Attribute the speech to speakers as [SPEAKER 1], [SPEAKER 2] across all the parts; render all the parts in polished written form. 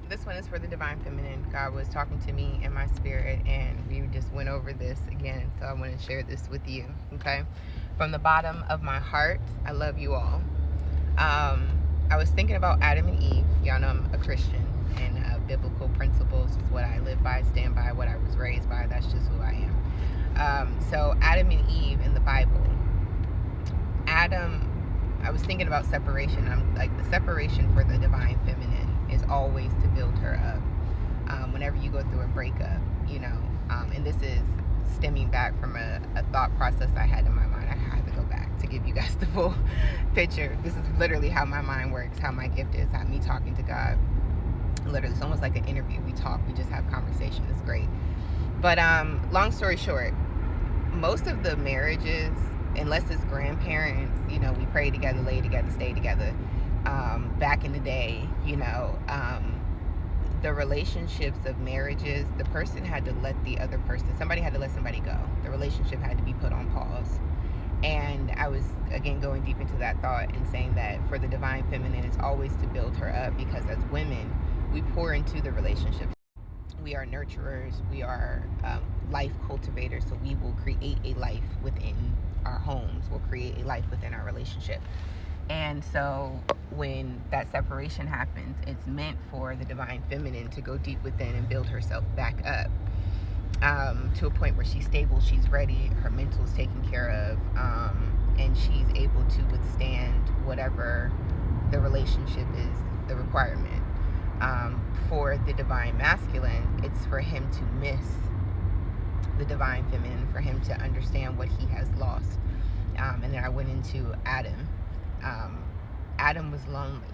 [SPEAKER 1] This one is for the Divine Feminine. God was talking to me in my spirit, and we just went over this again. So I want to share this with you. Okay, from the bottom of my heart, I love you all. I was thinking about Adam and Eve. Y'all know I'm a Christian, and biblical principles is what I live by, stand by, what I was raised by. That's just who I am. So Adam and Eve in the Bible. I was thinking about separation. I'm like, the separation for the Divine Feminine is always to build her up. Whenever you go through a breakup, and this is stemming back from a thought process I had in my mind. I had to go back to give you guys the full picture. This is literally how my mind works, how my gift is, how me talking to God. Literally, it's almost like an interview. We talk, we just have conversation. It's great. But long story short, most of the marriages, unless it's grandparents, we pray together, lay together, stay together. Back in the day, the relationships of marriages, the person had to let the other person, somebody had to let somebody go. The relationship had to be put on pause. And I was, again, going deep into that thought and saying that for the Divine Feminine, it's always to build her up, because as women, we pour into the relationship. We are nurturers, we are life cultivators, so we will create a life within our homes, we'll create a life within our relationship. And so when that separation happens, it's meant for the Divine Feminine to go deep within and build herself back up, to a point where she's stable, she's ready, her mental is taken care of, and she's able to withstand whatever the relationship is, the requirement. For the Divine Masculine, it's for him to miss the Divine Feminine, for him to understand what he has lost. And then I went into Adam. Adam was lonely.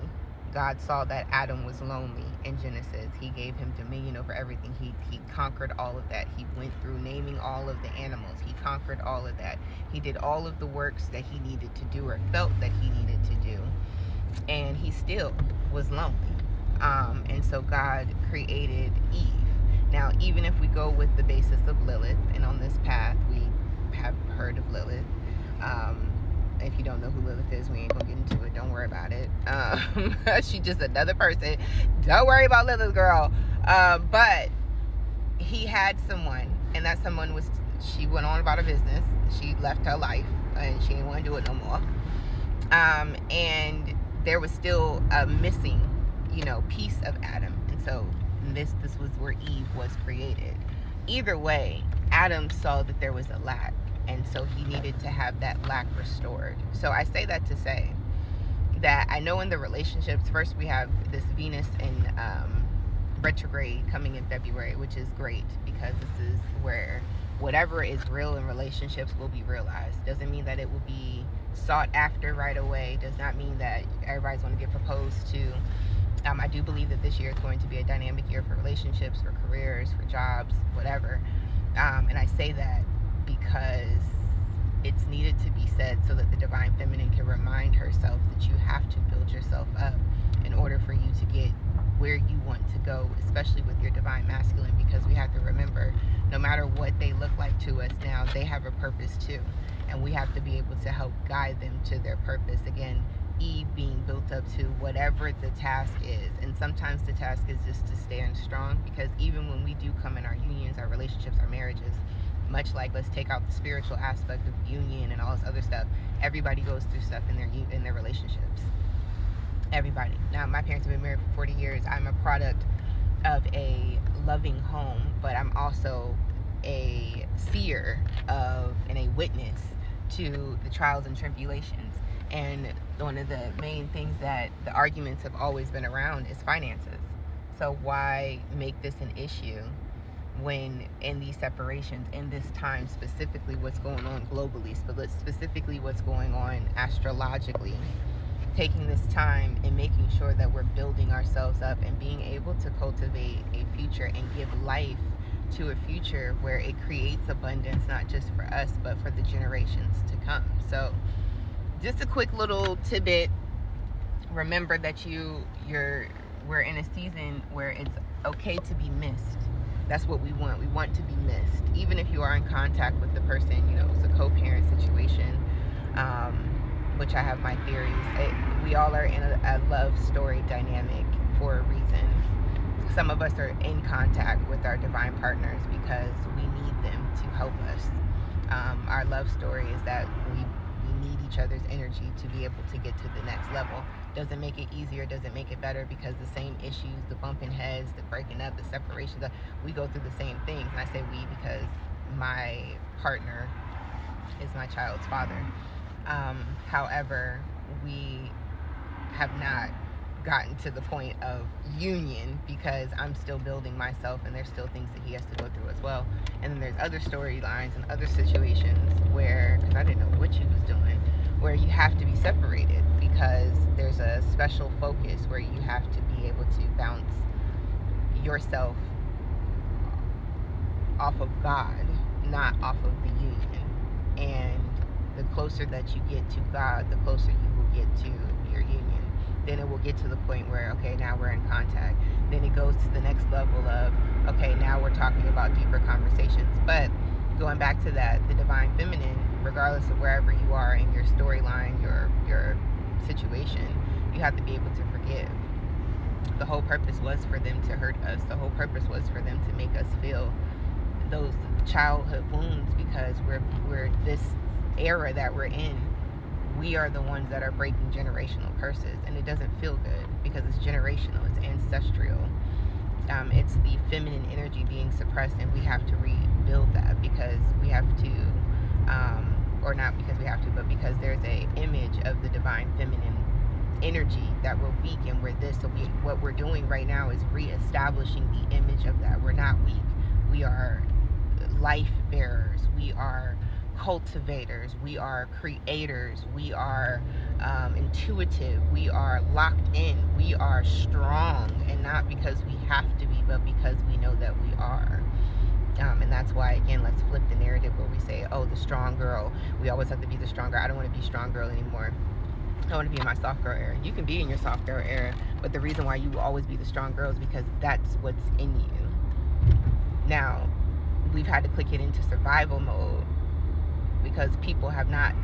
[SPEAKER 1] God saw that Adam was lonely in Genesis. He gave him dominion over everything. He conquered all of that. He went through naming all of the animals. He conquered all of that. He did all of the works that he needed to do, or felt that he needed to do. And he still was lonely. And so God created Eve. Now, even if we go with the basis of Lilith, and on this path we have heard of Lilith. If you don't know who Lilith is, we ain't gonna get into it. Don't worry about it. She's just another person. Don't worry about Lilith, girl. But he had someone, and that someone was, she went on about her business. She left her life, and she didn't want to do it no more. And there was still a missing, piece of Adam. And so this was where Eve was created. Either way, Adam saw that there was a lack, and so he needed to have that lack restored. So I say that to say that I know in the relationships, first we have this Venus in retrograde coming in February, which is great, because this is where whatever is real in relationships will be realized. Doesn't mean that it will be sought after right away. Does not mean that everybody's going to get proposed to. I do believe that this year is going to be a dynamic year for relationships, for careers, for jobs, whatever. And I say that because it's needed to be said, so that the Divine Feminine can remind herself that you have to build yourself up in order for you to get where you want to go, especially with your Divine Masculine, because we have to remember, no matter what they look like to us now, they have a purpose too, and we have to be able to help guide them to their purpose. Again, Eve being built up to whatever the task is, and sometimes the task is just to stand strong, because even when we do come in our unions, our relationships, our marriages, much like, let's take out the spiritual aspect of union and all this other stuff, everybody goes through stuff in their relationships. Everybody. Now, my parents have been married for 40 years. I'm a product of a loving home, but I'm also a seer of and a witness to the trials and tribulations. And one of the main things that the arguments have always been around is finances. So why make this an issue when in these separations, in this time, specifically what's going on globally, specifically what's going on astrologically, taking this time and making sure that we're building ourselves up and being able to cultivate a future and give life to a future where it creates abundance, not just for us, but for the generations to come. So just a quick little tidbit. Remember that we're in a season where it's okay to be missed. That's what we want. We want to be missed. Even if you are in contact with the person, it's a co-parent situation, which I have my theories. We all are in a love story dynamic for a reason. some of us are in contact with our divine partners because we need them to help us. Our love story is that we need each other's energy to be able to get to the next level. Doesn't make it easier, doesn't make it better, because the same issues, the bumping heads, the breaking up, the separations, we go through the same things. And I say we because my partner is my child's father. However, we have not gotten to the point of union because I'm still building myself, and there's still things that he has to go through as well. And then there's other storylines and other situations where, because I didn't know what you was doing, where you have to be separated because there's a special focus where you have to be able to bounce yourself off of God, not off of the union. And the closer that you get to God, the closer you will get to your union. Then it will get to the point where, okay, now we're in contact. Then it goes to the next level of, okay, now we're talking about deeper conversations. But going back to that, the divine feminine, regardless of wherever you are in your storyline, your situation, you have to be able to forgive. The whole purpose was for them to hurt us. The whole purpose was for them to make us feel those childhood wounds, because we're this era that we're in, we are the ones that are breaking generational curses, and it doesn't feel good because it's generational, it's ancestral. It's the feminine energy being suppressed, and we have to rebuild that because we have to, or not because we have to, but because there's a image of the divine feminine energy that we're weak and we're this. So what we're doing right now is reestablishing the image of that. We're not weak. We are life bearers. We are cultivators, we are creators, we are intuitive, we are locked in, we are strong, and not because we have to be, but because we know that we are. And that's why, again, let's flip the narrative where we say, oh, the strong girl, we always have to be the strong girl. I don't want to be strong girl anymore. I want to be in my soft girl era. You can be in your soft girl era, but the reason why you will always be the strong girl is because that's what's in you. Now, we've had to click it into survival mode because people have not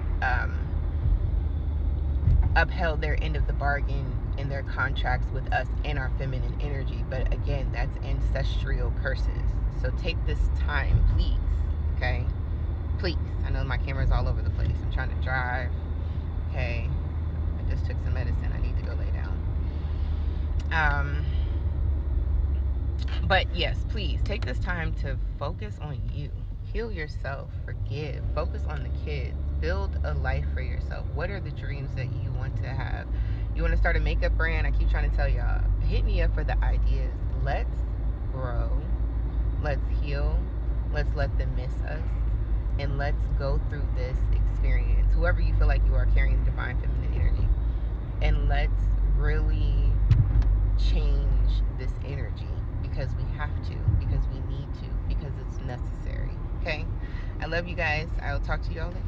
[SPEAKER 1] upheld their end of the bargain in their contracts with us and our feminine energy. But again, that's ancestral curses. So take this time, please, okay? Please. I know my camera's all over the place. I'm trying to drive, okay? I just took some medicine. I need to go lay down. But yes, please take this time to focus on you. Heal yourself, forgive, focus on the kids, build a life for yourself. What are the dreams that you want to have? You want to start a makeup brand? I keep trying to tell y'all, hit me up for the ideas. Let's grow, let's heal, let's let them miss us, and let's go through this experience. Whoever you feel like you are carrying the divine feminine energy, and let's really change this energy because we have to, because we need to, because it's necessary. Okay, I love you guys. I will talk to you all later.